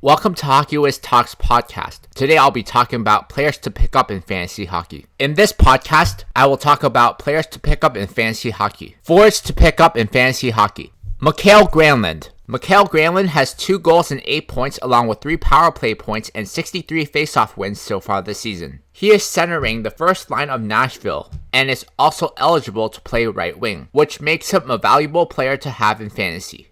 Welcome to Hockey Wiz Talks podcast. Today I'll be talking about players to pick up in fantasy hockey. In this podcast, I will talk about players to pick up in fantasy hockey. Forwards to pick up in fantasy hockey. Mikhail Backlund. Mikhail Backlund has 2 goals and 8 points along with 3 power play points and 63 faceoff wins so far this season. He is centering the first line of Nashville and is also eligible to play right wing, which makes him a valuable player to have in fantasy.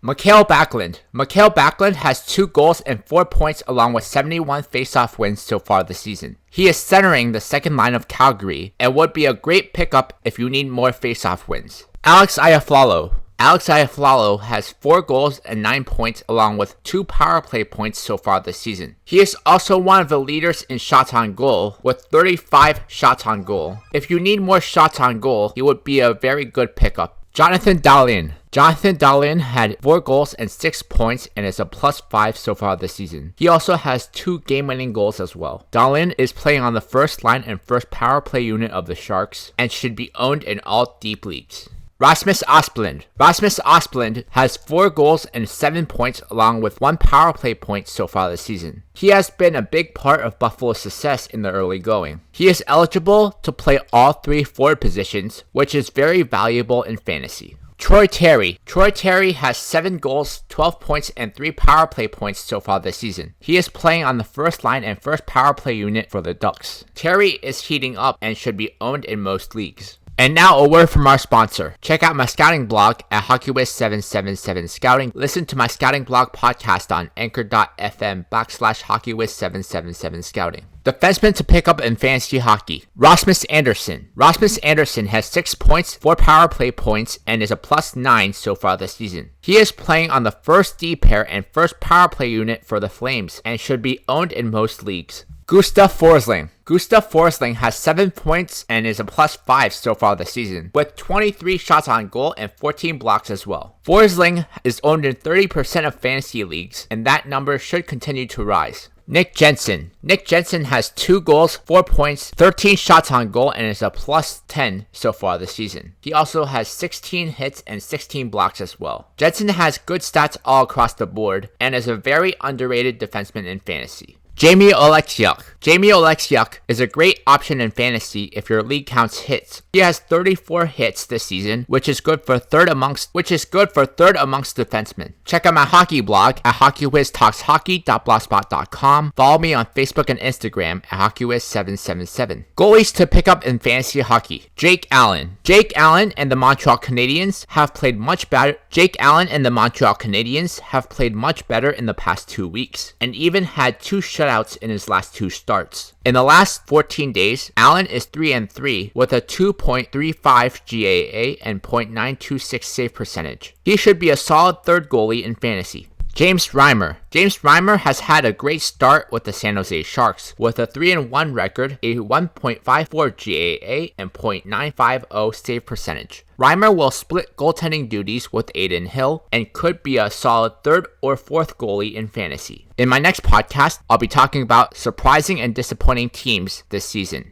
Mikhail Backlund. Mikhail Backlund has 2 goals and 4 points along with 71 faceoff wins so far this season. He is centering the second line of Calgary and would be a great pickup if you need more faceoff wins. Alex Iafallo. Alex Iafallo has 4 goals and 9 points along with 2 power play points so far this season. He is also one of the leaders in shots on goal with 35 shots on goal. If you need more shots on goal, he would be a very good pickup. Jonathan Dahlin. Jonathan Dahlin had 4 goals and 6 points and is a +5 so far this season. He also has 2 game-winning goals as well. Dahlin is playing on the first line and first power play unit of the Sharks and should be owned in all deep leagues. Rasmus Osplund. Rasmus Osplund has 4 goals and 7 points along with 1 power play point so far this season. He has been a big part of Buffalo's success in the early going. He is eligible to play all 3 forward positions, which is very valuable in fantasy. Troy Terry. Troy Terry has 7 goals, 12 points, and 3 power play points so far this season. He is playing on the first line and first power play unit for the Ducks. Terry is heating up and should be owned in most leagues. And now a word from our sponsor. Check out my scouting blog at HockeyWiz777 Scouting. Listen to my scouting blog podcast on anchor.fm/HockeyWiz777 Scouting. Defenseman to pick up in fantasy hockey. Rasmus Andersson. Rasmus Andersson has 6 points, 4 power play points, and is a +9 so far this season. He is playing on the first D pair and first power play unit for the Flames and should be owned in most leagues. Gustav Forsling. Gustav Forsling has 7 points and is a +5 so far this season, with 23 shots on goal and 14 blocks as well. Forsling is owned in 30% of fantasy leagues, and that number should continue to rise. Nick Jensen. Nick Jensen has 2 goals, 4 points, 13 shots on goal, and is a +10 so far this season. He also has 16 hits and 16 blocks as well. Jensen has good stats all across the board and is a very underrated defenseman in fantasy. Jaime Oleksiak. Jaime Oleksiak is a great option in fantasy if your league counts hits. He has 34 hits this season, which is good for third amongst defensemen. Check out my hockey blog at hockeywiztalkshockey.blogspot.com. Follow me on Facebook and Instagram at HockeyWiz777. Goalies to pick up in fantasy hockey. Jake Allen. Jake Allen and the Montreal Canadiens have played much better. Jake Allen and the Montreal Canadiens have played much better in the past 2 weeks, and even had 2 shutouts in his last 2 starts. In the last 14 days, Allen is 3-3 with a 2.35 GAA and .926 save percentage. He should be a solid third goalie in fantasy. James Reimer. James Reimer has had a great start with the San Jose Sharks with a 3-1 record, a 1.54 GAA, and .950 save percentage. Reimer will split goaltending duties with Adin Hill and could be a solid third or fourth goalie in fantasy. In my next podcast, I'll be talking about surprising and disappointing teams this season.